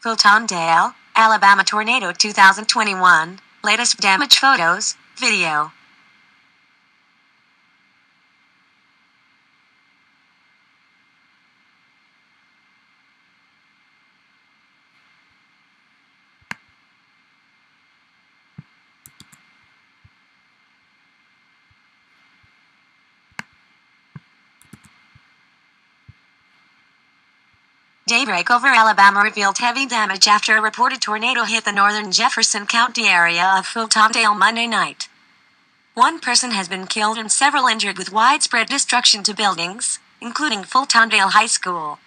Fultondale, Alabama tornado 2021, latest damage photos, video. Daybreak over Alabama revealed heavy damage after a reported tornado hit the northern Jefferson County area of Fultondale Monday night. One person has been killed and several injured with widespread destruction to buildings, including Fultondale High School.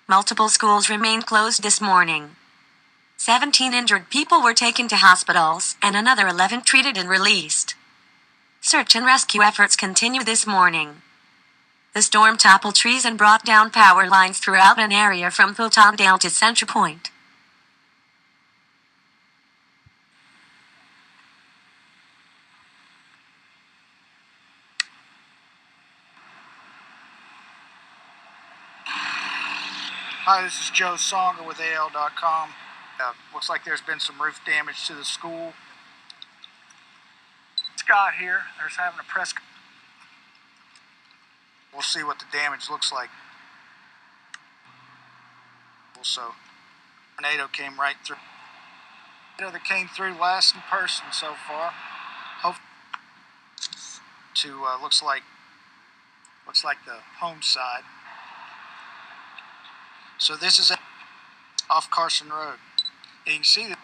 Multiple schools remained closed this morning. 17 injured people were taken to hospitals and another 11 treated and released. Search and rescue efforts continue this morning. The storm toppled trees and brought down power lines throughout an area from Fultondale to Central Point. Hi, this is Joe Songer with AL.com. Looks like there's been some roof damage to the school. Scott here. There's having a press. We'll see what the damage looks like. Also, tornado came right through. That came through last in person so far. Hope to looks like the home side. So this is off Carson Road. You can see that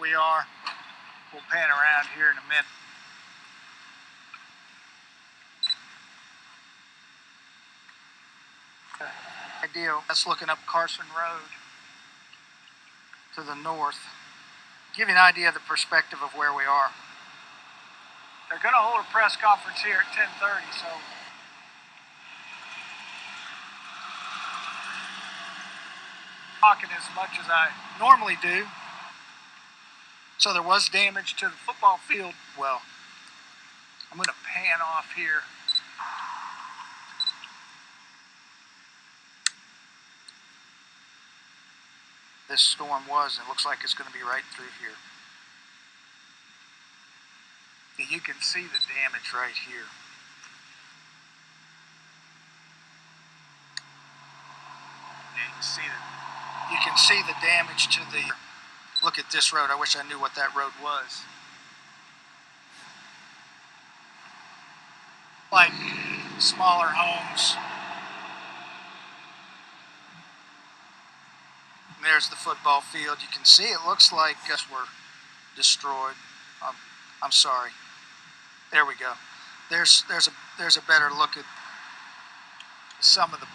we are. We'll pan around here in a minute. Ideal. That's looking up Carson Road to the north. Give you an idea of the perspective of where we are. They're going to hold a press conference here at 10:30, so talking as much as I normally do. So there was damage to the football field. Well, I'm going to pan off here. This storm was, and it looks like it's going to be right through here. You can see the damage right here. You can see the damage to the. Look at this road. I wish I knew what that road was. Like smaller homes. And there's the football field. You can see it looks like we're destroyed. I'm sorry. There we go. There's a better look at some of the.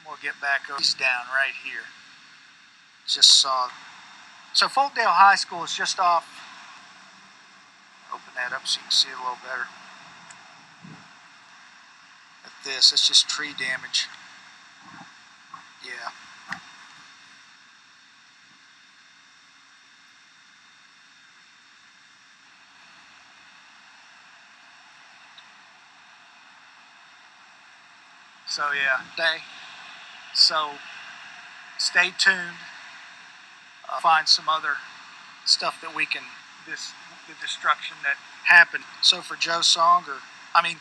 We'll get back over. He's down right here. Just saw. So Fultondale High School is just off. Open that up so you can see it a little better. At this, it's just tree damage. Yeah. So yeah, so stay tuned. Find some other stuff that we can, the destruction that happened. So for Joe Songer, I mean,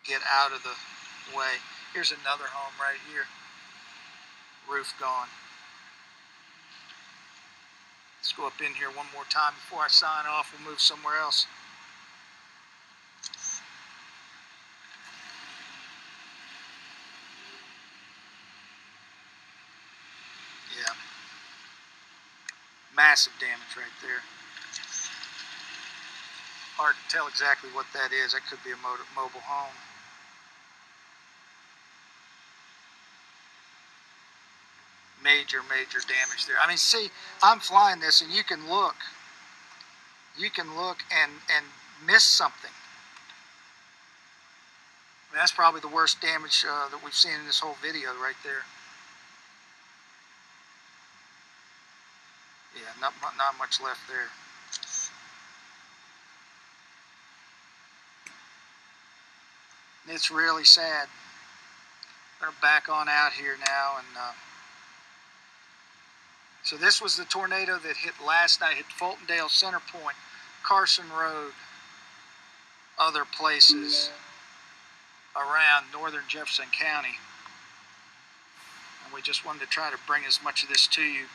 Get out of the way. Here's another home right here. Roof gone. Let's go up in here one more time before I sign off. We'll move somewhere else. Yeah. Massive damage right there. Hard to tell exactly what that is. That could be a mobile home. Major damage there. I mean, see, I'm flying this and you can look and miss something. I mean, that's probably the worst damage that we've seen in this whole video right there. Yeah, not much left there. It's really sad. I'm gonna back on out here now, and so this was the tornado that hit last night. Hit Fultondale, Center Point, Carson Road, other places around northern Jefferson County, and we just wanted to try to bring as much of this to you.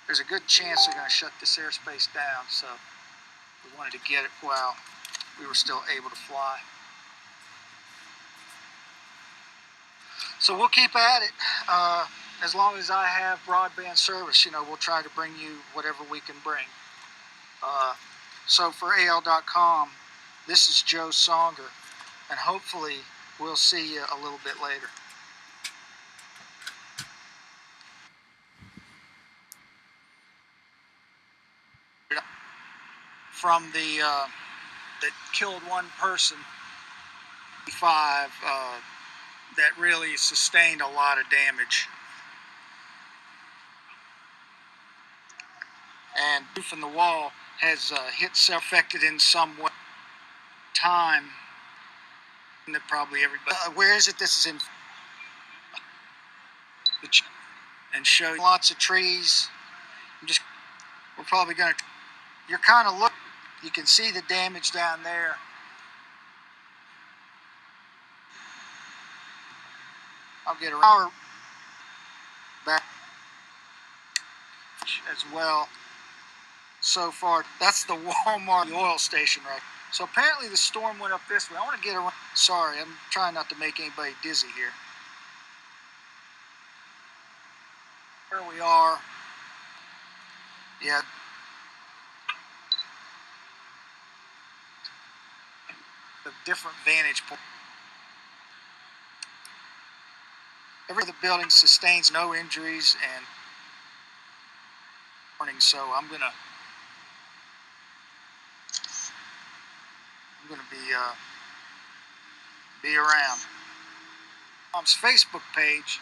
There's a good chance they're going to shut this airspace down, so we wanted to get it while we were still able to fly. So we'll keep at it. As long as I have broadband service, we'll try to bring you whatever we can bring. So for AL.com, this is Joe Songer, and hopefully we'll see you a little bit later. From the that killed one person, 5 that really sustained a lot of damage. And roof in the wall has hit affected in some way. Time that probably everybody. Where is it? This is in and show lots of trees. We're probably gonna. You're kind of look. You can see the damage down there. I'll get a power back as well. So far, that's the Walmart the oil station, right? So apparently the storm went up this way. I want to get around. Sorry, I'm trying not to make anybody dizzy here. Where we are. Yeah. A different vantage point. Every the building sustains no injuries and warning, so I'm gonna be around. Mom's Facebook page.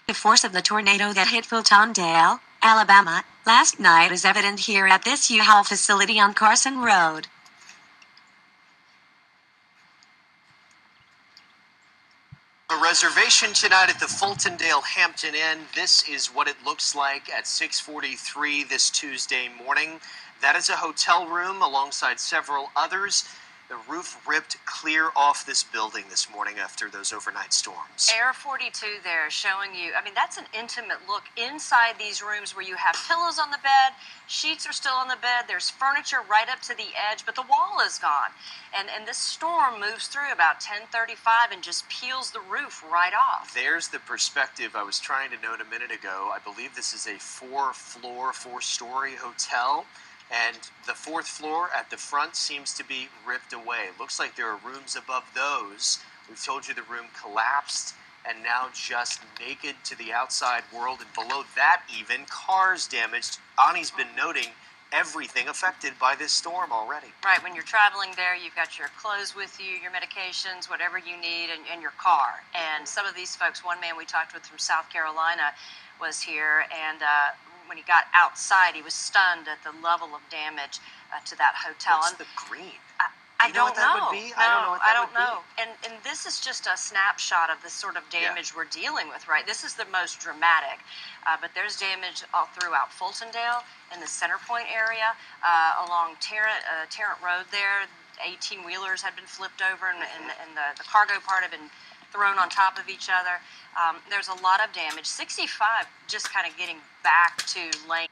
The force of the tornado that hit Fultondale, Alabama, last night is evident here at this U-Haul facility on Carson Road. A reservation tonight at the Fultondale Hampton Inn. This is what it looks like at 6:43 this Tuesday morning. That is a hotel room alongside several others. The roof ripped clear off this building this morning after those overnight storms. Air 42 there showing you, I mean, that's an intimate look inside these rooms where you have pillows on the bed, sheets are still on the bed, there's furniture right up to the edge, but the wall is gone. And this storm moves through about 10:35 and just peels the roof right off. There's the perspective I was trying to note a minute ago. I believe this is a four-story hotel. And the fourth floor at the front seems to be ripped away. Looks like there are rooms above those. We've told you the room collapsed and now just naked to the outside world. And below that even, cars damaged. Ani's been noting everything affected by this storm already. Right, when you're traveling there, you've got your clothes with you, your medications, whatever you need, and your car. And some of these folks, one man we talked with from South Carolina was here, and when he got outside, he was stunned at the level of damage to that hotel. What's the green? I don't know. What that would be? No, I don't know what that would be. And this is just a snapshot of the sort of damage we're dealing with, right? This is the most dramatic, but there's damage all throughout Fultondale in the Center Point area, along Tarrant Road there. 18-wheelers had been flipped over, and the cargo part had been thrown on top of each other. There's a lot of damage. 65 just kind of getting back to lane.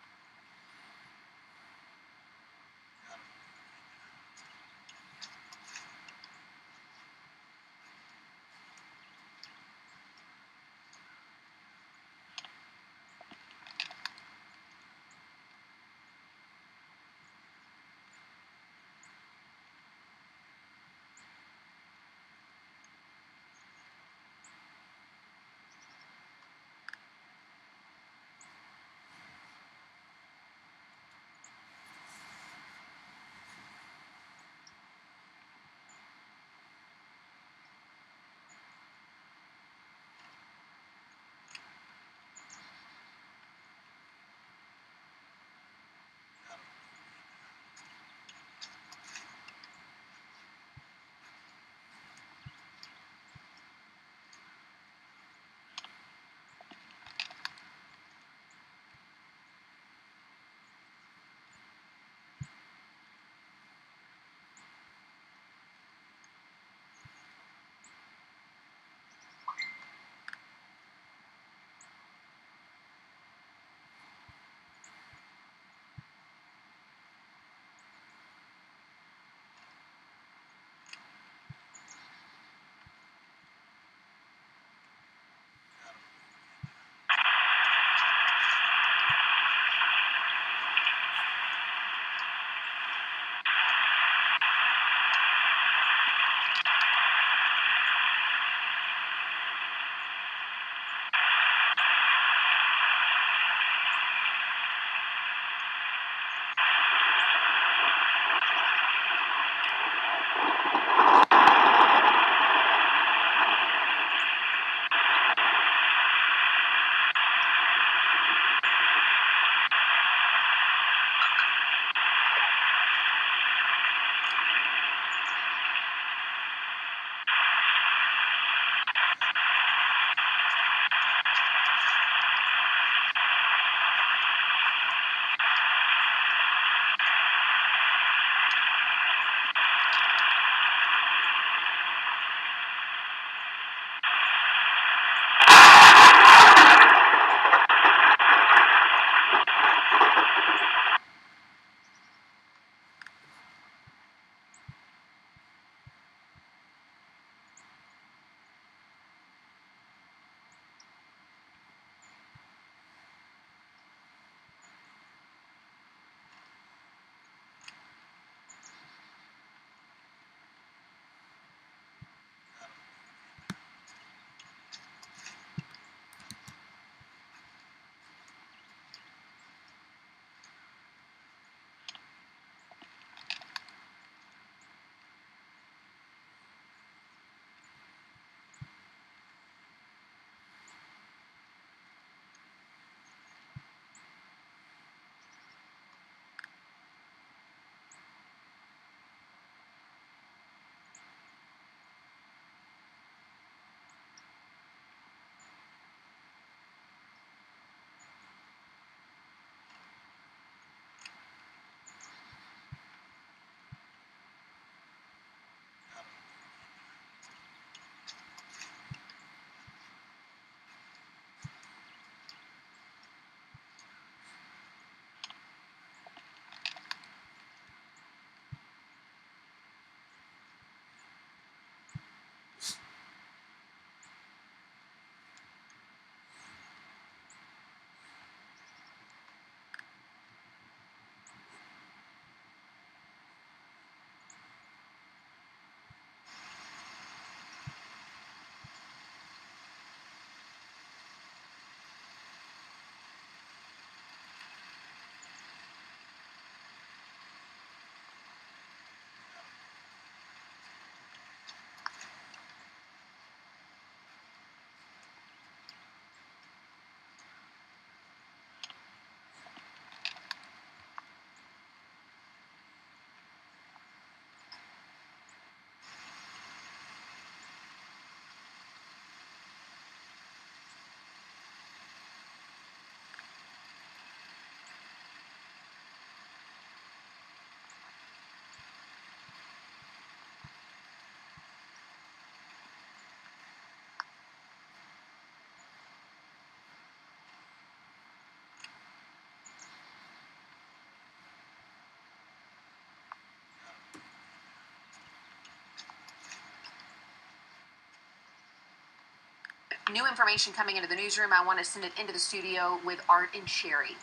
new information coming into the newsroom, I want to send it into the studio with Art and Sherry.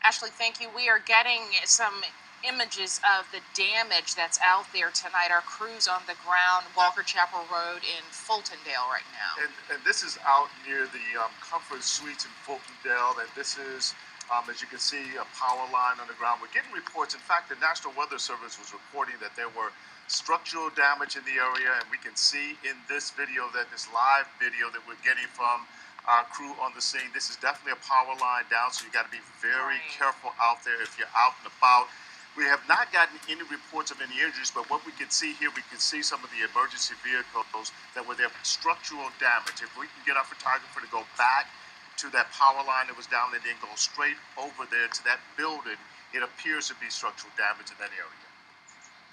Ashley, thank you. We are getting some images of the damage that's out there tonight. Our crew's on the ground, Walker Chapel Road in Fultondale right now. And this is out near the Comfort Suites in Fultondale, and this is, as you can see, a power line on the ground. We're getting reports. In fact, the National Weather Service was reporting that there were structural damage in the area, and we can see in this video, that this live video that we're getting from our crew on the scene, this is definitely a power line down, so you got to be very careful out there if you're out and about. We have not gotten any reports of any injuries, but what we can see here, we can see some of the emergency vehicles that were there, structural damage. If we can get our photographer to go back to that power line that was down and then go straight over there to that building, it appears to be structural damage in that area.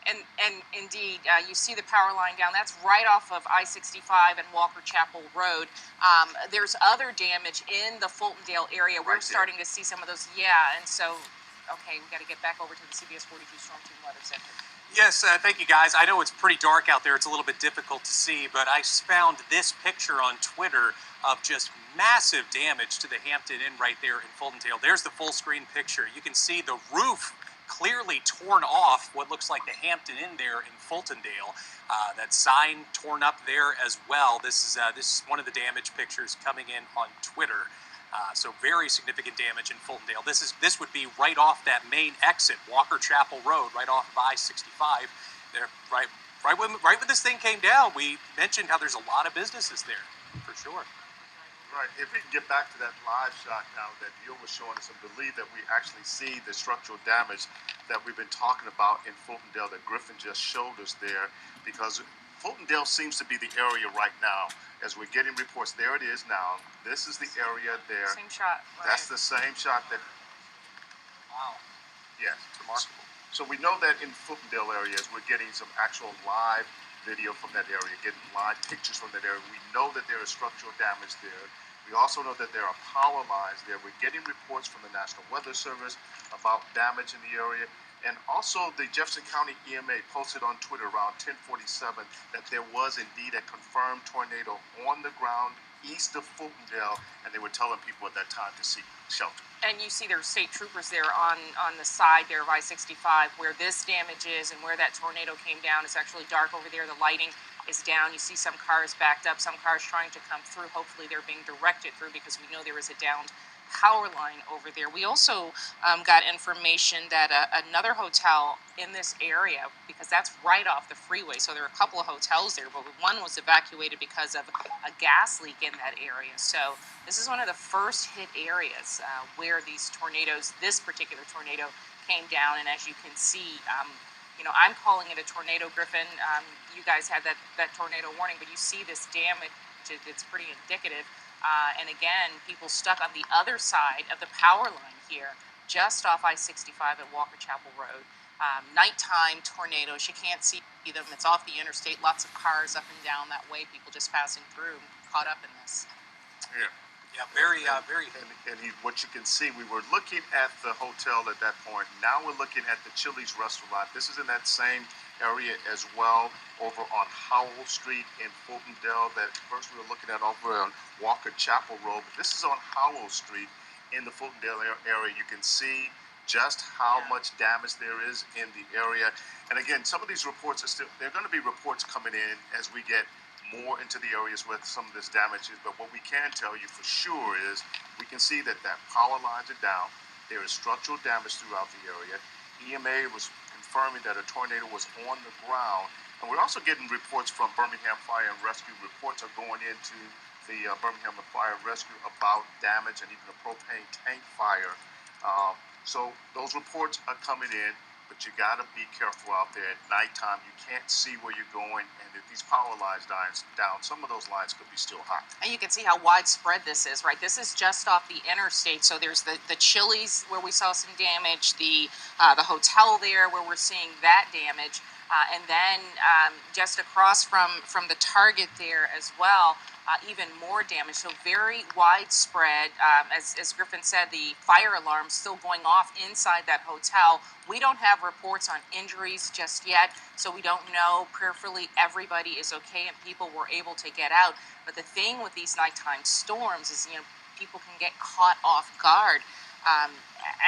And indeed, you see the power line down. That's right off of I-65 and Walker Chapel Road. There's other damage in the Fultondale area. We're starting to see some of those. Yeah, and so, okay, we got to get back over to the CBS 42 Storm Team Weather Center. Yes, thank you, guys. I know it's pretty dark out there. It's a little bit difficult to see, but I found this picture on Twitter of just massive damage to the Hampton Inn right there in Fultondale. There's the full screen picture. You can see the roof clearly torn off, what looks like the Hampton Inn there in Fultondale. That sign torn up there as well. This is one of the damage pictures coming in on Twitter. So very significant damage in Fultondale. This would be right off that main exit, Walker Chapel Road, right off of I-65. There, right when this thing came down, we mentioned how there's a lot of businesses there, for sure. Right. If we can get back to that live shot now that Neil was showing us, and believe that we actually see the structural damage that we've been talking about in Fultondale that Griffin just showed us there, because Fultondale seems to be the area right now. As we're getting reports, there it is now. This is the area there. Same shot. Right. That's the same shot that. Wow. Yes. It's remarkable. So we know that in Fultondale areas, we're getting some actual live video from that area, getting live pictures from that area. We know that there is structural damage there. We also know that there are power lines there. We're getting reports from the National Weather Service about damage in the area. And also the Jefferson County EMA posted on Twitter around 10:47 that there was indeed a confirmed tornado on the ground east of Fultondale, and they were telling people at that time to seek shelter. And you see there's state troopers there on the side there of I-65 where this damage is and where that tornado came down. It's actually dark over there. The lighting is down. You see some cars backed up, some cars trying to come through. Hopefully they're being directed through because we know there is a downed power line over there. We also got information that another hotel in this area, because that's right off the freeway, so there are a couple of hotels there, but one was evacuated because of a gas leak in that area. So this is one of the first hit areas where these tornadoes, this particular tornado, came down. And as you can see, I'm calling it a tornado, Griffin. You guys had that tornado warning, but you see this damage. It's pretty indicative. And again, people stuck on the other side of the power line here, just off I-65 at Walker Chapel Road. Nighttime tornadoes, you can't see them. It's off the interstate, lots of cars up and down that way, people just passing through, caught up in this. Yeah. Yeah, very. And what you can see, we were looking at the hotel at that point. Now we're looking at the Chili's restaurant. This is in that same area as well, over on Howell Street in Fultondale. That first we were looking at over on Walker Chapel Road, but this is on Howell Street in the Fultondale area. You can see just how much damage there is in the area. And again, some of these reports are still, there are going to be reports coming in as we get more into the areas where some of this damage is. But what we can tell you for sure is we can see that power lines are down. There is structural damage throughout the area. EMA was confirming that a tornado was on the ground. And we're also getting reports from Birmingham Fire and Rescue. Reports are going into the Birmingham Fire and Rescue about damage and even a propane tank fire. So those reports are coming in, but you got to be careful out there at nighttime. You can't see where you're going, and if these power lines down, some of those lines could be still hot. And you can see how widespread this is, right? This is just off the interstate. So there's the Chili's where we saw some damage, the hotel there where we're seeing that damage. And then just across from the target there as well, even more damage. So very widespread. As Griffin said, the fire alarm still going off inside that hotel. We don't have reports on injuries just yet, so we don't know. Prayerfully, everybody is okay and people were able to get out. But the thing with these nighttime storms is, people can get caught off guard.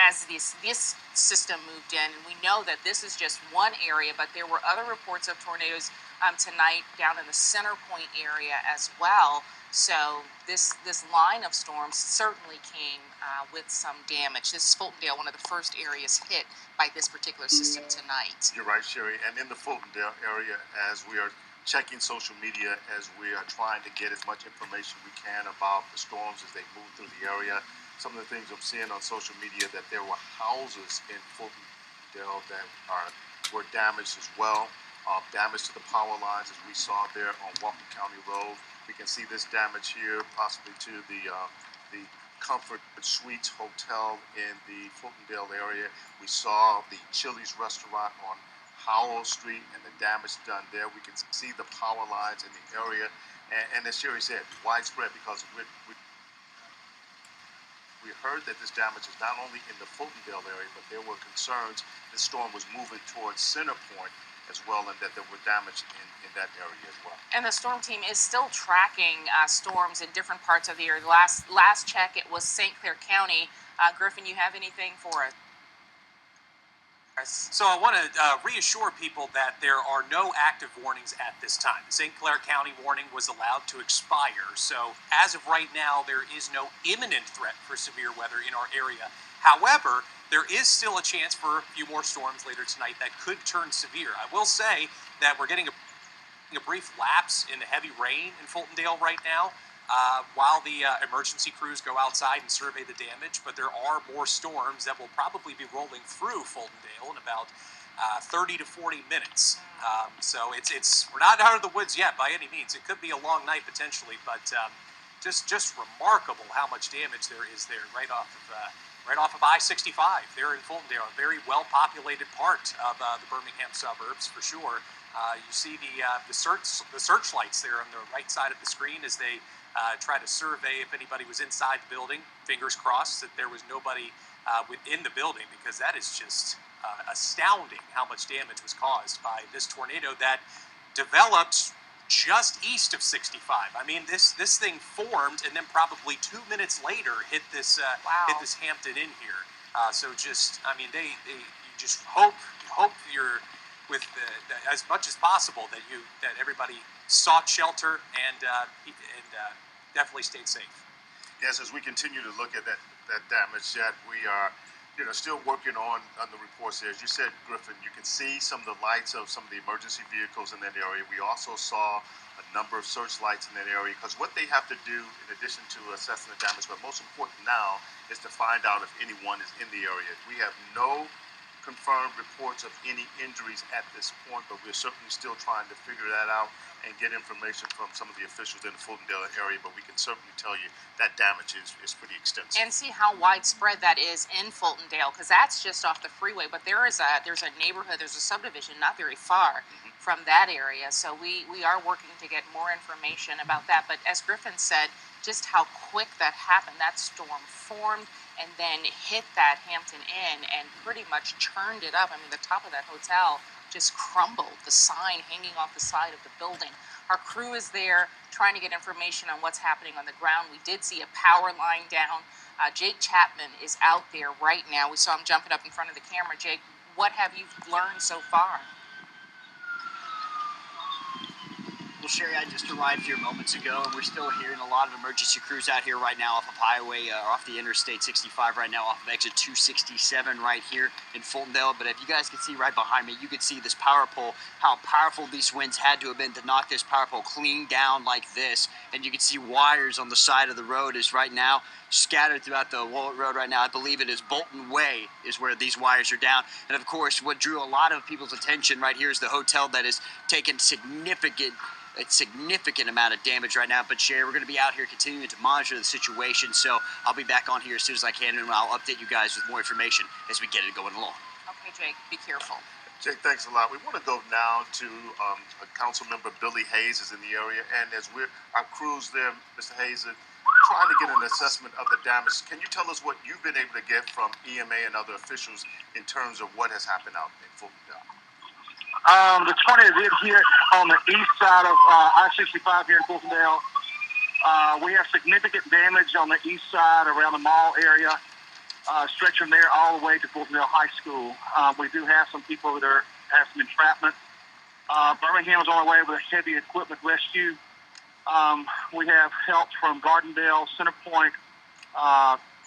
As this system moved in, and we know that this is just one area, but there were other reports of tornadoes tonight down in the Center Point area as well. So this line of storms certainly came with some damage. This is Fultondale, one of the first areas hit by this particular system tonight. You're right, Sherry. And in the Fultondale area, as we are checking social media, as we are trying to get as much information we can about the storms as they move through the area, some of the things I'm seeing on social media, that there were houses in Fultondale that were damaged as well. Damage to the power lines, as we saw there on Walker County Road. We can see this damage here, possibly to the Comfort Suites Hotel in the Fultondale area. We saw the Chili's restaurant on Howell Street and the damage done there. We can see the power lines in the area, and as Sherry said, widespread, because we heard that this damage is not only in the Fultondale area, but there were concerns the storm was moving towards Center Point as well, and that there were damage in that area as well. And the storm team is still tracking storms in different parts of the area. Last check, it was St. Clair County. Griffin, you have anything for us? So I want to reassure people that there are no active warnings at this time. The St. Clair County warning was allowed to expire. So as of right now, there is no imminent threat for severe weather in our area. However, there is still a chance for a few more storms later tonight that could turn severe. I will say that we're getting a brief lapse in the heavy rain in Fultondale right now, while the emergency crews go outside and survey the damage, but there are more storms that will probably be rolling through Fultondale in about 30 to 40 minutes. So we're not out of the woods yet by any means. It could be a long night potentially, but just remarkable how much damage there is there right off of I-65 there in Fultondale, a very well-populated part of the Birmingham suburbs for sure. You see the searchlights there on the right side of the screen as they try to survey if anybody was inside the building. Fingers crossed that there was nobody within the building, because that is just astounding how much damage was caused by this tornado that developed just east of 65. I mean, this thing formed and then probably 2 minutes later hit this Hampton Inn here. So just, I mean, you just hope you're with as much as possible that everybody sought shelter and definitely stayed safe. Yes, as we continue to look at that damage that we are still working on the reports there. As you said, Griffin, you can see some of the lights of some of the emergency vehicles in that area. We also saw a number of searchlights in that area, because what they have to do, in addition to assessing the damage, but most important now, is to find out if anyone is in the area. We have no confirmed reports of any injuries at this point, but we're certainly still trying to figure that out and get information from some of the officials in the Fultondale area, but we can certainly tell you that damage is pretty extensive. And see how widespread that is in Fultondale, because that's just off the freeway, but there's a neighborhood, there's a subdivision not very far from that area, so we are working to get more information about that. But as Griffin said, just how quick that happened. That storm formed and then hit that Hampton Inn and pretty much churned it up. I mean, the top of that hotel just crumbled, the sign hanging off the side of the building. Our crew is there trying to get information on what's happening on the ground. We did see a power line down. Jake Chapman is out there right now. We saw him jumping up in front of the camera. Jake, what have you learned so far? Well, Sherry, I just arrived here moments ago, and we're still hearing a lot of emergency crews out here right now off of off the Interstate 65 right now, off of exit 267 right here in Fultondale. But if you guys can see right behind me, you can see this power pole, how powerful these winds had to have been to knock this power pole clean down like this. And you can see wires on the side of the road is right now scattered throughout the road right now. I believe it is Bolton Way is where these wires are down. And of course, what drew a lot of people's attention right here is the hotel that has taken a significant amount of damage right now. But Sherry, we're going to be out here continuing to monitor the situation, so I'll be back on here as soon as I can, and I'll update you guys with more information as we get it going along. Okay, Jake, be careful. Jake, thanks a lot. We want to go now to Council Member Billy Hayes is in the area, and as our crews there, Mr. Hayes, are trying to get an assessment of the damage. Can you tell us what you've been able to get from EMA and other officials in terms of what has happened out in Fultondale? The tornado did hit on the east side of I-65 here in Fultondale. We have significant damage on the east side around the mall area, stretching there all the way to Fultondale High School. We do have some people that have some entrapment. Birmingham is on the way with a heavy equipment rescue. We have help from Gardendale, Centerpoint.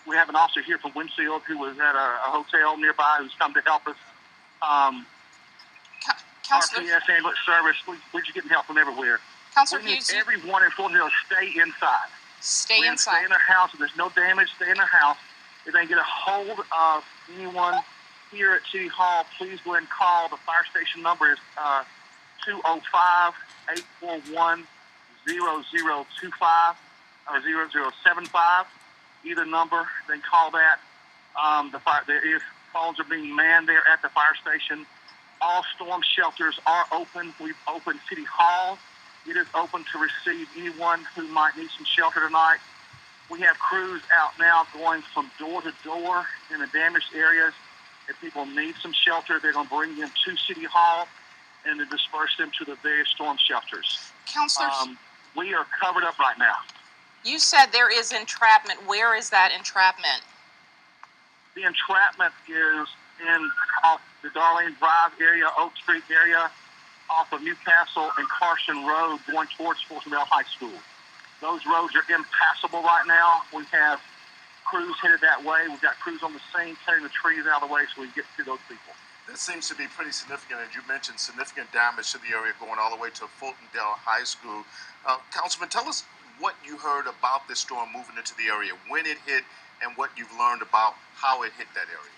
We have an officer here from Winfield who was at a hotel nearby who's come to help us. Councilor, RPS ambulance service. We're just getting help from everywhere. Councilor We need Hughes, everyone in Fultondale to stay inside. stay inside. Stay in their house. If there's no damage, stay in their house. If they can get a hold of anyone here at City Hall, please go ahead and call. The fire station number is 205-841-0025 or 0075. Either number, then call that. Phones are being manned there at the fire station. All storm shelters are open. We've opened City Hall. It is open to receive anyone who might need some shelter tonight. We have crews out now going from door to door in the damaged areas. If people need some shelter, they're going to bring them to City Hall and then disperse them to the various storm shelters. Councilor, We are covered up right now. you said there is entrapment. Where is that entrapment? The entrapment is off the Darlene Drive area, Oak Street area, off of Newcastle and Carson Road going towards Fultondale High School. Those roads are impassable right now. We have crews headed that way. We've got crews on the scene cutting the trees out of the way so we can get to those people. That seems to be pretty significant, and you mentioned significant damage to the area going all the way to Fultondale High School. Councilman, tell us what you heard about this storm moving into the area, when it hit, and what you've learned about how it hit that area.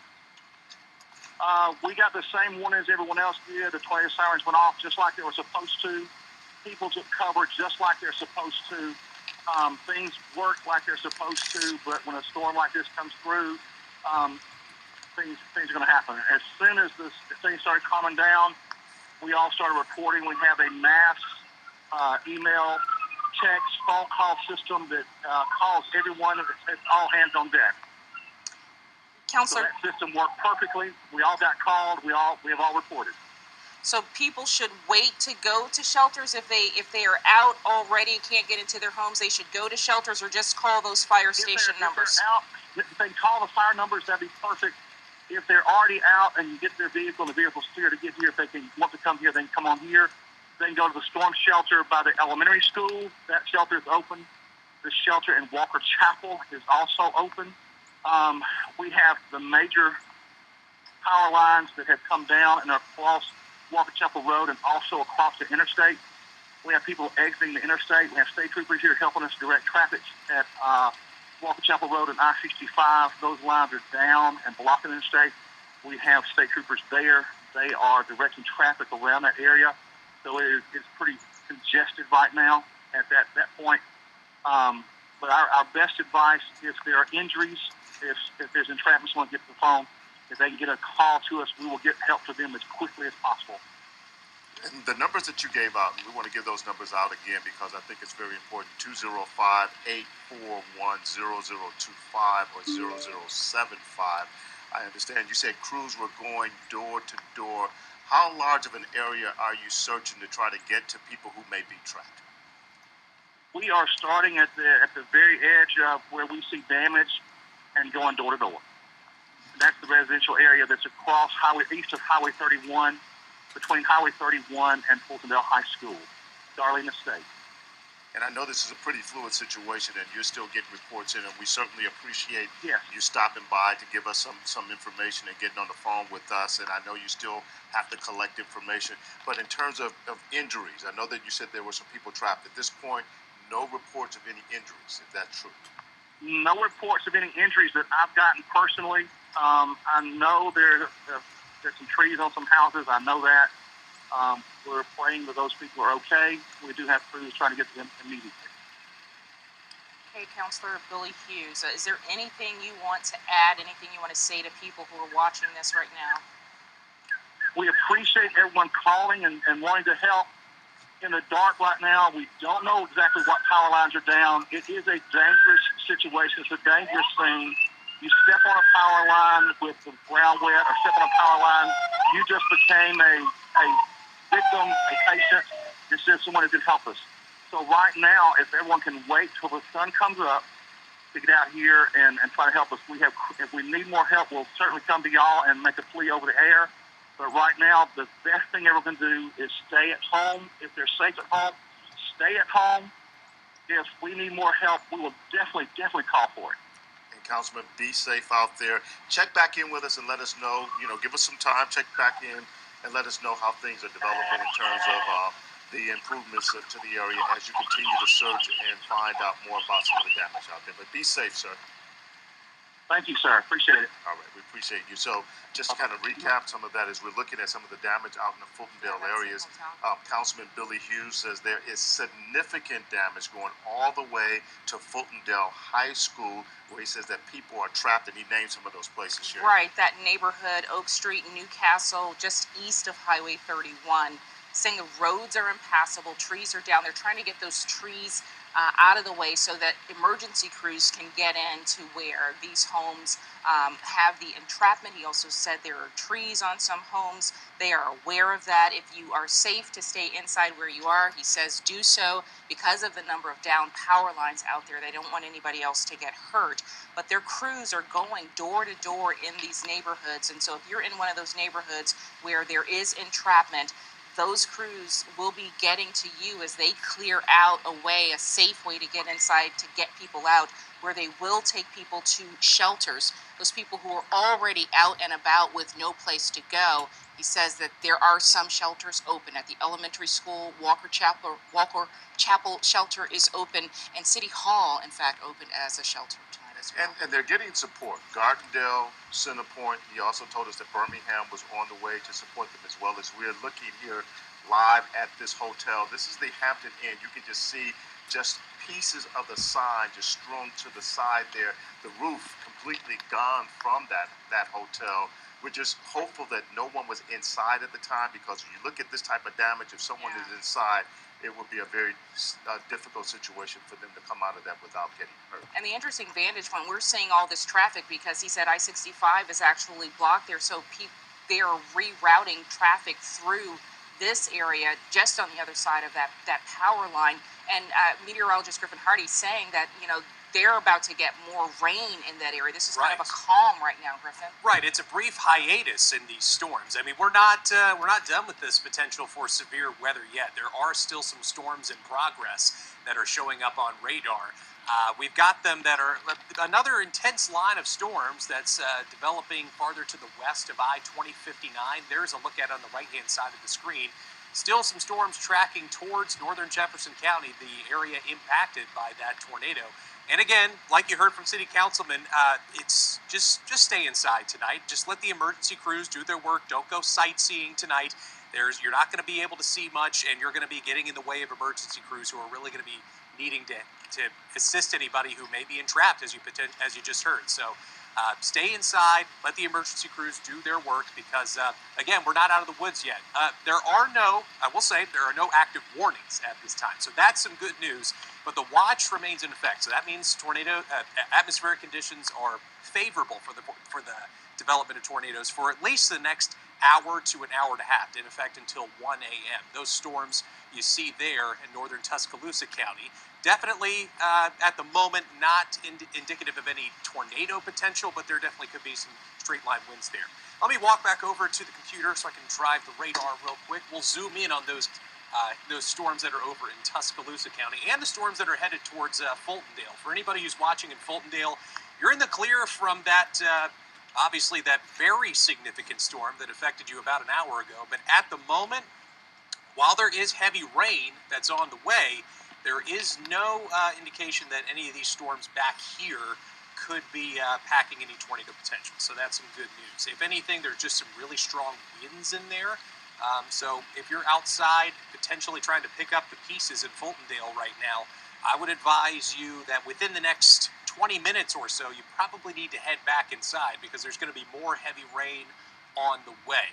We got the same warning as everyone else did. The tornado sirens went off just like they were supposed to. People took cover just like they're supposed to. Things work like they're supposed to, but when a storm like this comes through, things are going to happen. As soon as things started calming down, we all started reporting. We have a mass email, text, phone call system that calls everyone. It's all hands on deck. Counselor, So that system worked perfectly. We all got called. We have all reported. so people should wait to go to shelters if they are out already, can't get into their homes. They should go to shelters or just call those fire station numbers. If they call the fire numbers, that'd be perfect. If they're already out and you get their vehicle, the vehicle's clear to get here. If they want to come here, they can come on here. They can go to the storm shelter by the elementary school. That shelter is open. The shelter in Walker Chapel is also open. We have the major power lines that have come down and are across Walker Chapel Road and also across the interstate. We have people exiting the interstate. We have state troopers here helping us direct traffic at Walker Chapel Road and I-65. Those lines are down and blocking the interstate. We have state troopers there. They are directing traffic around that area. So it's pretty congested right now at that point. But our best advice, if there are injuries, if there's entrapment, someone gets the phone, if they can get a call to us, we will get help to them as quickly as possible. And the numbers that you gave out, and we want to give those numbers out again because I think it's very important, 205-841-0025 or 0075. I understand you said crews were going door to door. How large of an area are you searching to try to get to people who may be trapped? We are starting at the very edge of where we see damage and going door to door. That's the residential area that's across east of Highway 31, between Highway 31 and Fultondale High School, Darlene Estate. And I know this is a pretty fluid situation, and you're still getting reports in, and we certainly appreciate Yes. you stopping by to give us some information and getting on the phone with us. And I know you still have to collect information. But in terms of injuries, I know that you said there were some people trapped. At this point, no reports of any injuries. Is that true? No reports of any injuries that I've gotten personally. I know there's some trees on some houses. I know that. We're praying that those people are okay. We do have crews trying to get to them immediately. Okay, Counselor Billy Hughes, is there anything you want to add, anything you want to say to people who are watching this right now? We appreciate everyone calling and wanting to help. In the dark right now, we don't know exactly what power lines are down. It is a dangerous situation. It's a dangerous thing. You step on a power line with the ground wet or step on a power line, you just became a victim, a patient, instead of someone who can help us. So right now, if everyone can wait till the sun comes up to get out here and try to help us, if we need more help, we'll certainly come to y'all and make a plea over the air. But right now, the best thing everyone can do is stay at home. If they're safe at home, stay at home. If we need more help, we will definitely call for it. And Councilman, be safe out there. Check back in with us and let us know. Give us some time. Check back in and let us know how things are developing in terms of the improvements to the area as you continue to search and find out more about some of the damage out there. But be safe, sir. Thank you, sir. Appreciate it. All right, we appreciate you. So just to kind of recap some of that, as we're looking at some of the damage out in the Fultondale areas, Councilman Billy Hughes says there is significant damage going all the way to Fultondale High School, where he says that people are trapped, and he named some of those places here. Right, that neighborhood, Oak Street, Newcastle, just east of Highway 31. Saying the roads are impassable, trees are down. They're trying to get those trees out of the way so that emergency crews can get into where these homes have the entrapment. He also said there are trees on some homes. They are aware of that. If you are safe to stay inside where you are, he says do so because of the number of down power lines out there. They don't want anybody else to get hurt. But their crews are going door to door in these neighborhoods. And so if you're in one of those neighborhoods where there is entrapment, those crews will be getting to you as they clear out a safe way to get inside, to get people out, where they will take people to shelters. Those people who are already out and about with no place to go. He says that there are some shelters open at the elementary school. Walker Chapel shelter is open, and City Hall, in fact, opened as a shelter tonight as well. And they're getting support. Gardendale, Centerpoint. He also told us that Birmingham was on the way to support them as well. As we're looking here live at this hotel, this is the Hampton Inn. You can just see just pieces of the sign just strewn to the side there. The roof completely gone from that hotel. We're just hopeful that no one was inside at the time, because when you look at this type of damage, if someone is inside, it would be a very difficult situation for them to come out of that without getting hurt. And the interesting vantage point, we're seeing all this traffic because he said I-65 is actually blocked there, so they are rerouting traffic through this area just on the other side of that power line. And meteorologist Griffin Hardy saying that, they're about to get more rain in that area. This is kind of a calm right now, Griffin. Right, it's a brief hiatus in these storms. I mean, we're not done with this potential for severe weather yet. There are still some storms in progress that are showing up on radar. We've got them that are another intense line of storms that's developing farther to the west of I-2059. There's a look at it on the right-hand side of the screen. Still some storms tracking towards northern Jefferson County, the area impacted by that tornado. And again, like you heard from City Councilman, it's just stay inside tonight. Just let the emergency crews do their work. Don't go sightseeing tonight. You're not going to be able to see much, and you're going to be getting in the way of emergency crews who are really going to be needing to assist anybody who may be entrapped, as you just heard. So stay inside, let the emergency crews do their work, because again, we're not out of the woods yet. I will say, there are no active warnings at this time. So that's some good news, but the watch remains in effect. So that means atmospheric conditions are favorable for the development of tornadoes for at least the next hour to an hour and a half, in effect until 1 a.m. Those storms you see there in northern Tuscaloosa County, definitely at the moment not indicative of any tornado potential, but there definitely could be some straight line winds there. Let me walk back over to the computer so I can drive the radar real quick. We'll zoom in on those storms that are over in Tuscaloosa County and the storms that are headed towards Fultondale. For anybody who's watching in Fultondale, you're in the clear from that obviously that very significant storm that affected you about an hour ago. But at the moment, while there is heavy rain that's on the way, there is no indication that any of these storms back here could be packing any tornado potential. So that's some good news. If anything, there's just some really strong winds in there. So if you're outside potentially trying to pick up the pieces in Fultondale right now, I would advise you that within the next 20 minutes or so, you probably need to head back inside, because there's going to be more heavy rain on the way.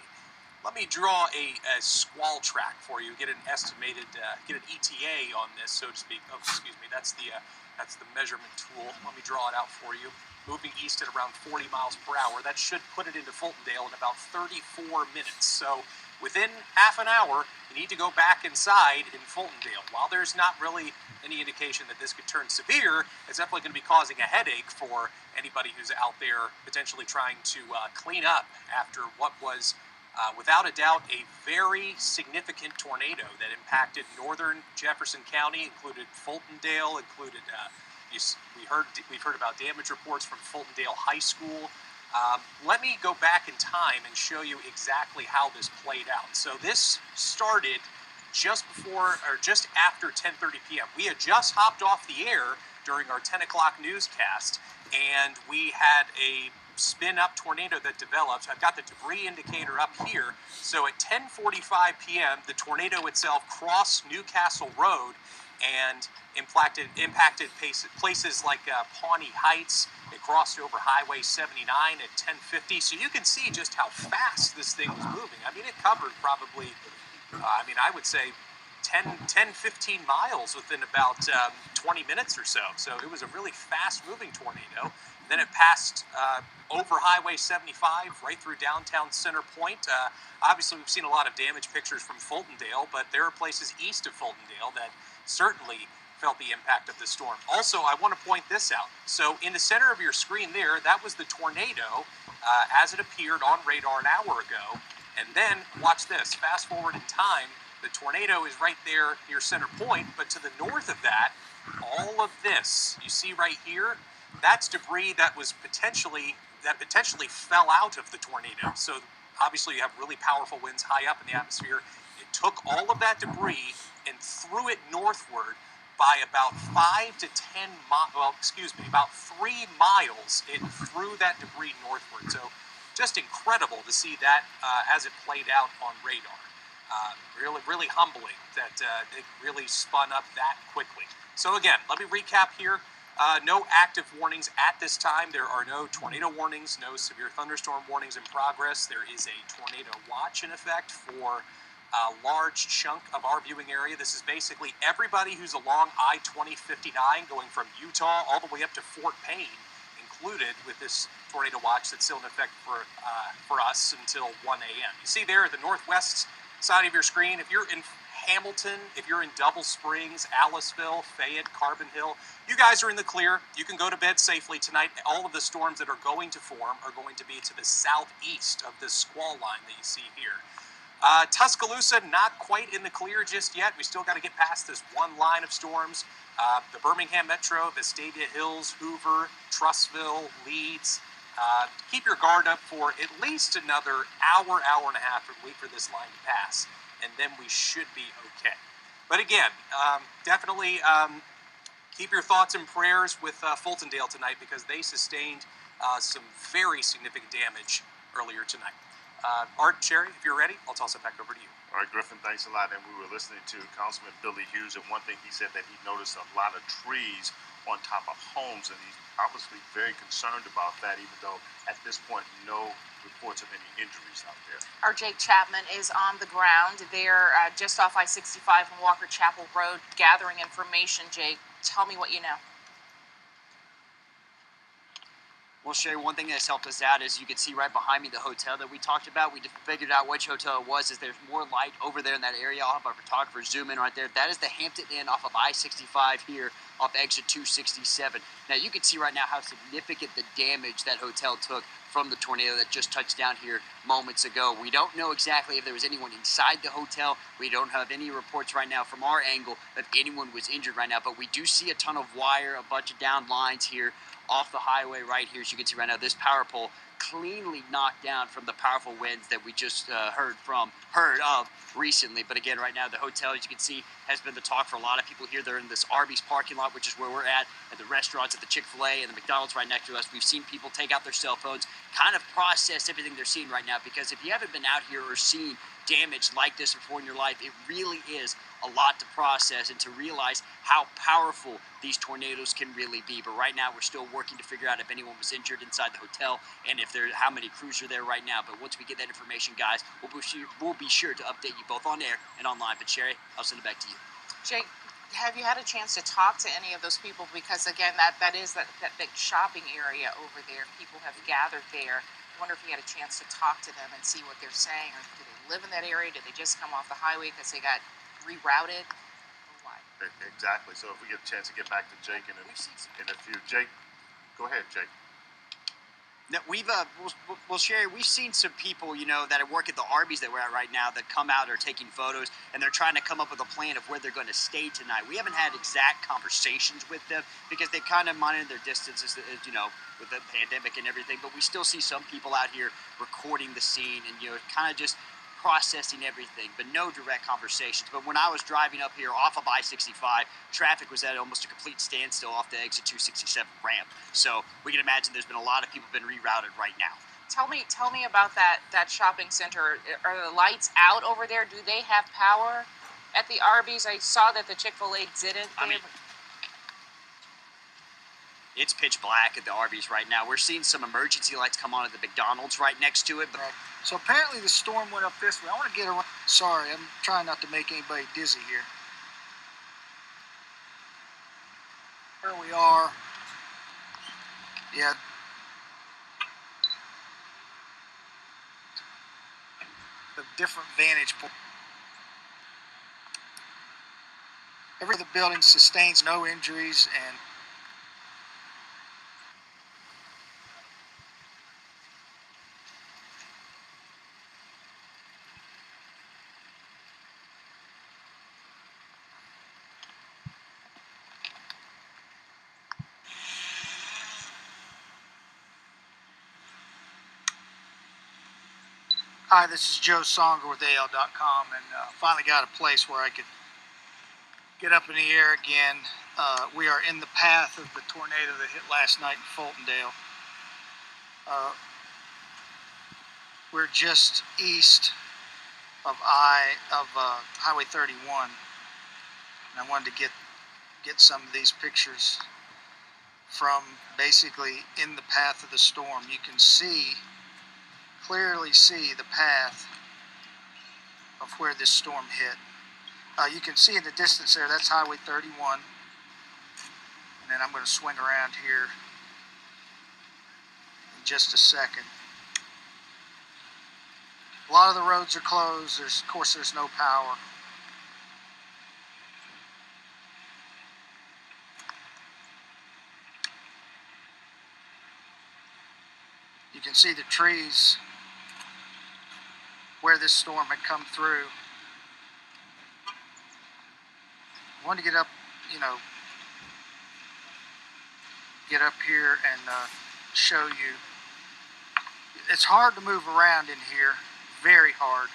let me draw a squall track for you, get an estimated, get an ETA on this, so to speak. Oh, excuse me, that's the measurement tool. Let me draw it out for you. Moving east at around 40 miles per hour. That should put it into Fultondale in about 34 minutes. So within half an hour, you need to go back inside in Fultondale. While there's not really any indication that this could turn severe, it's definitely going to be causing a headache for anybody who's out there potentially trying to clean up after what was without a doubt, a very significant tornado that impacted northern Jefferson County, included Fultondale, included we've heard about damage reports from Fultondale High School. Let me go back in time and show you exactly how this played out. So this started just before or just after 10:30 p.m. We had just hopped off the air during our 10 o'clock newscast, and we had a spin-up tornado that developed. I've got the debris indicator up here. So at 10:45 p.m., the tornado itself crossed Newcastle Road and impacted places like Pawnee Heights. It crossed over Highway 79 at 10:50. So you can see just how fast this thing was moving. I mean, it covered probably, I would say 10-15 miles within about 20 minutes or so. So it was a really fast-moving tornado. Then it passed over Highway 75 right through downtown Center Point. Obviously, we've seen a lot of damage pictures from Fultondale, but there are places east of Fultondale that certainly felt the impact of the storm. Also, I want to point this out. So in the center of your screen there, that was the tornado as it appeared on radar an hour ago. And then, watch this, fast forward in time, the tornado is right there near Center Point, but to the north of that, all of this, you see right here, that's debris that was potentially fell out of the tornado. So obviously you have really powerful winds high up in the atmosphere. It took all of that debris and threw it northward by about 5 to 10 about 3 miles. It threw that debris northward. So just incredible to see that as it played out on radar. Really humbling that it really spun up that quickly. So again, let me recap here. No active warnings at this time. There are no tornado warnings, no severe thunderstorm warnings in progress. There is a tornado watch in effect for a large chunk of our viewing area. This is basically everybody who's along I-2059 going from Utah all the way up to Fort Payne included with this tornado watch that's still in effect for us until 1 a.m. You see there at the northwest side of your screen, if you're in Hamilton, if you're in Double Springs, Aliceville, Fayette, Carbon Hill, you guys are in the clear. You can go to bed safely tonight. All of the storms that are going to form are going to be to the southeast of this squall line that you see here. Tuscaloosa, not quite in the clear just yet. We still got to get past this one line of storms. The Birmingham Metro, Vestavia Hills, Hoover, Trussville, Leeds. Keep your guard up for at least another hour and a half and wait for this line to pass, and then we should be okay. But again, definitely keep your thoughts and prayers with Fultondale tonight because they sustained some very significant damage earlier tonight. Art, Sherry, if you're ready, I'll toss it back over to you. All right, Griffin, thanks a lot. And we were listening to Councilman Billy Hughes, and one thing he said that he noticed a lot of trees on top of homes, and he's obviously very concerned about that, even though at this point no reports of any injuries out there. Our Jake Chapman is on the ground there just off I-65 and Walker Chapel Road gathering information. Jake, tell me what you know. Well, Sherry, one thing that's helped us out is you can see right behind me the hotel that we talked about. We figured out which hotel it was. Is there's more light over there in that area. I'll have our photographer zoom in right there. That is the Hampton Inn off of I-65 here off exit 267. Now, you can see right now how significant the damage that hotel took from the tornado that just touched down here moments ago. We don't know exactly if there was anyone inside the hotel. We don't have any reports right now from our angle that anyone was injured right now, but we do see a ton of wire, a bunch of down lines here off the highway right here. As you can see right now, this power pole cleanly knocked down from the powerful winds that we just heard of recently. But again, right now, the hotel, as you can see, has been the talk for a lot of people here. They're in this Arby's parking lot, which is where we're at the restaurants, at the Chick-fil-A, and the McDonald's right next to us. We've seen people take out their cell phones, kind of process everything they're seeing right now, because if you haven't been out here or seen damage like this before in your life, it really is a lot to process and to realize how powerful these tornadoes can really be. But right now we're still working to figure out if anyone was injured inside the hotel and if how many crews are there right now. But once we get that information, guys, we'll be sure to update you both on air and online. But Sherry, I'll send it back to you. Jake, have you had a chance to talk to any of those people? Because again, that is that big shopping area over there. People have gathered there. I wonder if you had a chance to talk to them and see what they're saying. Or do they live in that area? Did they just come off the highway because they got rerouted? Or what? Exactly. So if we get a chance to get back to Jake in a few. Jake, go ahead, Jake. No, well, Sherry, we've seen some people, that work at the Arby's that we're at right now that come out or taking photos, and they're trying to come up with a plan of where they're going to stay tonight. We haven't had exact conversations with them because they kind of monitored their distances, with the pandemic and everything. But we still see some people out here recording the scene and kind of just processing everything, but no direct conversations. But when I was driving up here off of I-65, traffic was at almost a complete standstill off the exit 267 ramp. So we can imagine there's been a lot of people been rerouted right now. Tell me about that shopping center. Are the lights out over there? Do they have power at the Arby's? I saw that the Chick-fil-A didn't. It's pitch black at the Arby's right now. We're seeing some emergency lights come on at the McDonald's right next to it. But So apparently the storm went up this way. I want to get around. Sorry, I'm trying not to make anybody dizzy here. Where we are. Yeah. The different vantage point. Every of the building sustains no injuries and Hi, this is Joe Songer with AL.com, and finally got a place where I could get up in the air again. We are in the path of the tornado that hit last night in Fultondale. We're just east of Highway 31, and I wanted to get some of these pictures from basically in the path of the storm. You can clearly see the path of where this storm hit. You can see in the distance there, that's Highway 31. And then I'm going to swing around here in just a second. A lot of the roads are closed. Of course, there's no power. You can see the trees where this storm had come through. I wanted to get up here and show you. It's hard to move around in here, very hard.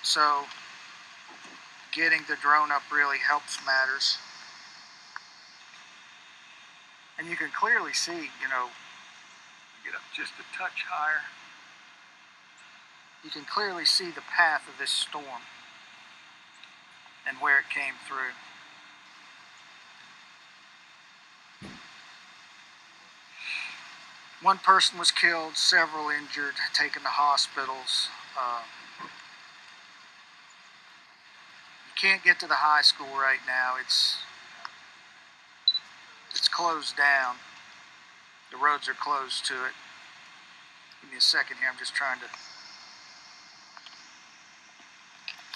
So getting the drone up really helps matters. And you can clearly see, get up just a touch higher. You can clearly see the path of this storm and where it came through. One person was killed, several injured, taken to hospitals. You can't get to the high school right now. It's closed down. The roads are closed to it. Give me a second here. I'm just trying to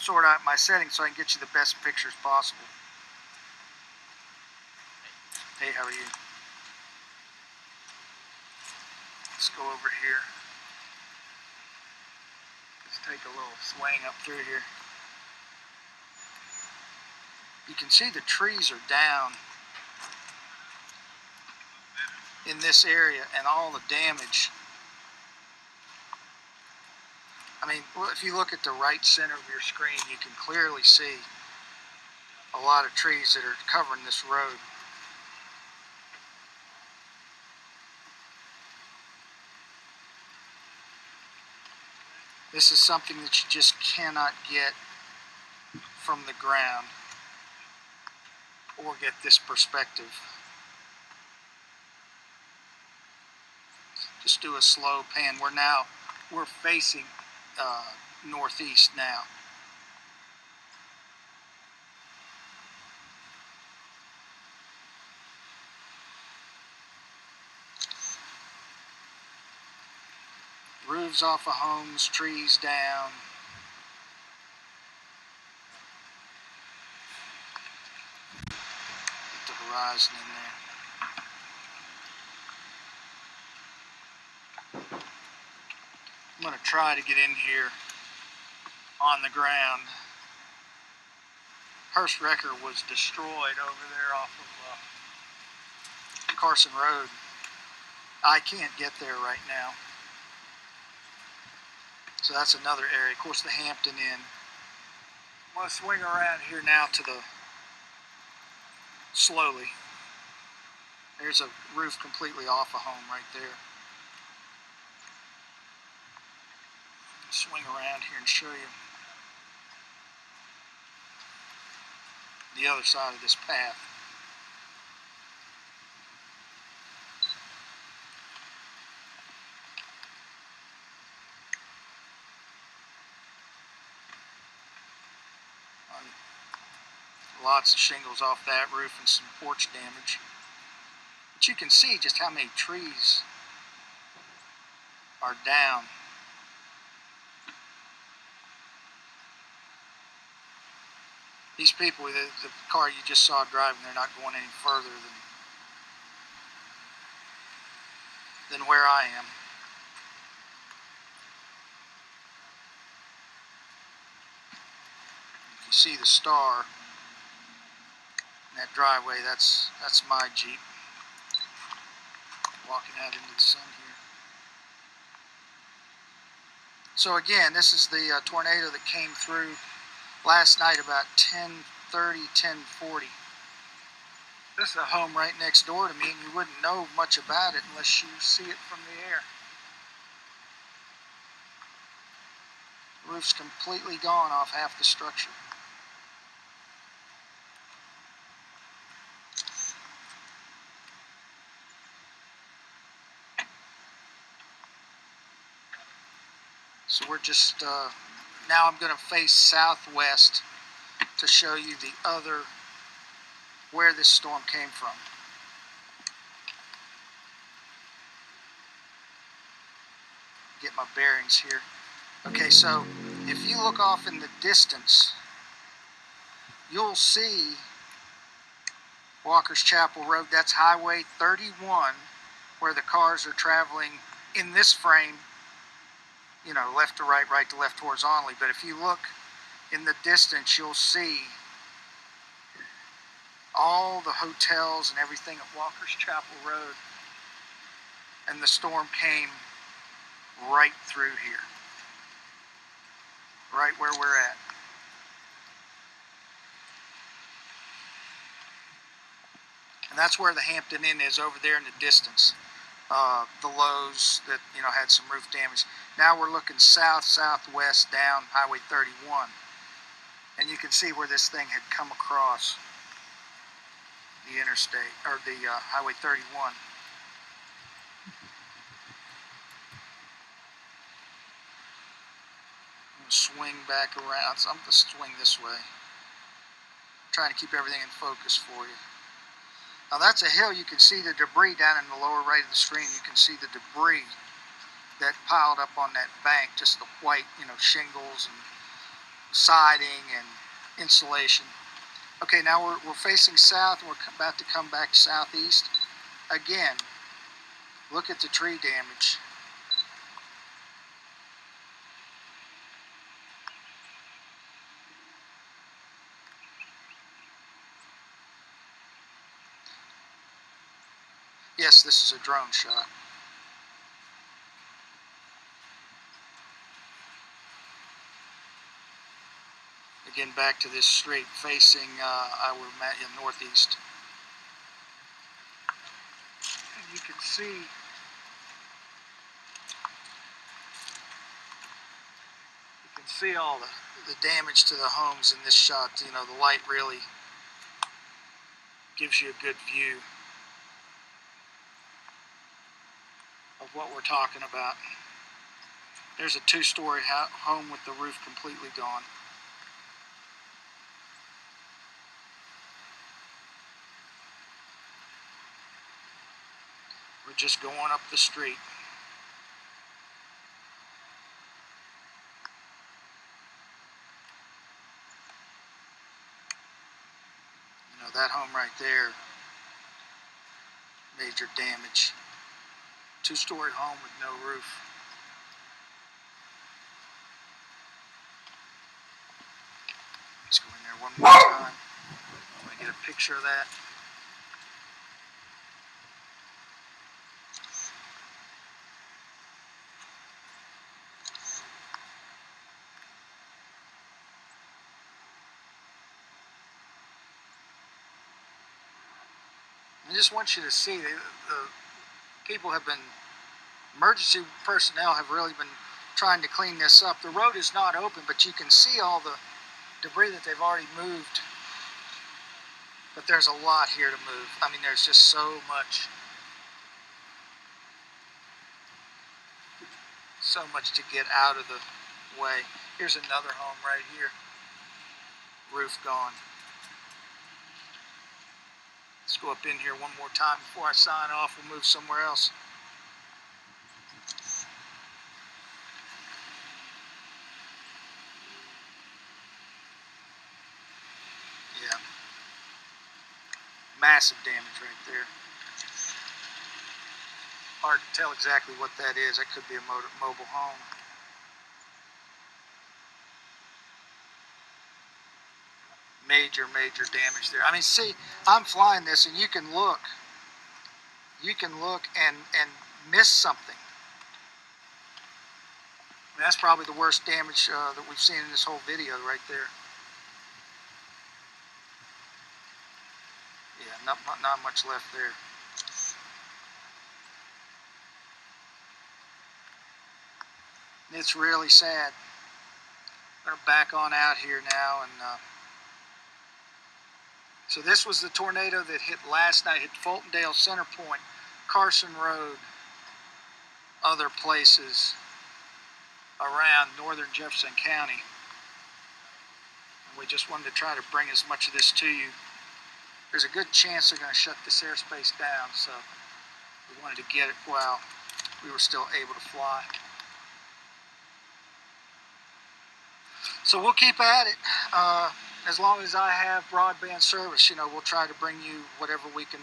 sort out my settings so I can get you the best pictures possible. Hey, how are you? Let's go over here. Let's take a little swing up through here. You can see the trees are down in this area and all the damage. I mean, if you look at the right center of your screen, you can clearly see a lot of trees that are covering this road. This is something that you just cannot get from the ground or get this perspective. Just do a slow pan. We're facing northeast now. Roofs off of homes, trees down. Get the horizon in there. I'm going to try to get in here on the ground. Hearst Wrecker was destroyed over there off of Carson Road. I can't get there right now. So that's another area. Of course, the Hampton Inn. I'm going to swing around here now to the slowly. There's a roof completely off a home right there. Swing around here and show you the other side of this path. Lots of shingles off that roof and some porch damage. But you can see just how many trees are down. These people, the car you just saw driving, they're not going any further than where I am. If you see the star in that driveway, that's my Jeep. Walking out into the sun here. So again, this is the tornado that came through last night about 10:30, 10:40. This is a home right next door to me, and you wouldn't know much about it unless you see it from the air. The roof's completely gone off half the structure. So we're just, now I'm going to face southwest to show you the other, where this storm came from. Get my bearings here. Okay, so if you look off in the distance, you'll see Walker's Chapel Road. That's Highway 31, where the cars are traveling in this frame, you know, left to right, right to left horizontally. But if you look in the distance, you'll see all the hotels and everything at Walker's Chapel Road. And the storm came right through here, right where we're at. And that's where the Hampton Inn is, over there in the distance. The Lowe's that, you know, had some roof damage. Now we're looking south, southwest down Highway 31. And you can see where this thing had come across the interstate, or the Highway 31. I'm going to swing back around. So I'm going to swing this way. I'm trying to keep everything in focus for you. Now that's a hill. You can see the debris down in the lower right of the screen. You can see the debris that piled up on that bank, just the white, you know, shingles and siding and insulation. Okay, now we're facing south, and we're about to come back southeast. Again, look at the tree damage. Yes, this is a drone shot. Again, back to this street facing our northeast. And you can see see all the damage to the homes in this shot. You know, the light really gives you a good view of what we're talking about. There's a two-story home with the roof completely gone. We're just going up the street. You know, that home right there, major damage. Two-story home with no roof. Let's go in there one more time. I want to get a picture of that. I just want you to see the people have been, emergency personnel have really been trying to clean this up. The road is not open, but you can see all the debris that they've already moved. But there's a lot here to move. I mean, there's just so much to get out of the way. Here's another home right here. Roof gone. Let's go up in here one more time before I sign off. We'll move somewhere else. Yeah. Massive damage right there. Hard to tell exactly what that is. That could be a mobile home. Major damage there. I mean, see, I'm flying this and you can look and miss something. I mean, that's probably the worst damage that we've seen in this whole video right there. Yeah, not much left there. It's really sad. I'm going to back on out here now. And so this was the tornado that hit last night, hit Fultondale, Center Point, Carson Road, other places around northern Jefferson County. And we just wanted to try to bring as much of this to you. There's a good chance they're going to shut this airspace down, so we wanted to get it while we were still able to fly. So we'll keep at it. As long as I have broadband service, you know, we'll try to bring you whatever we can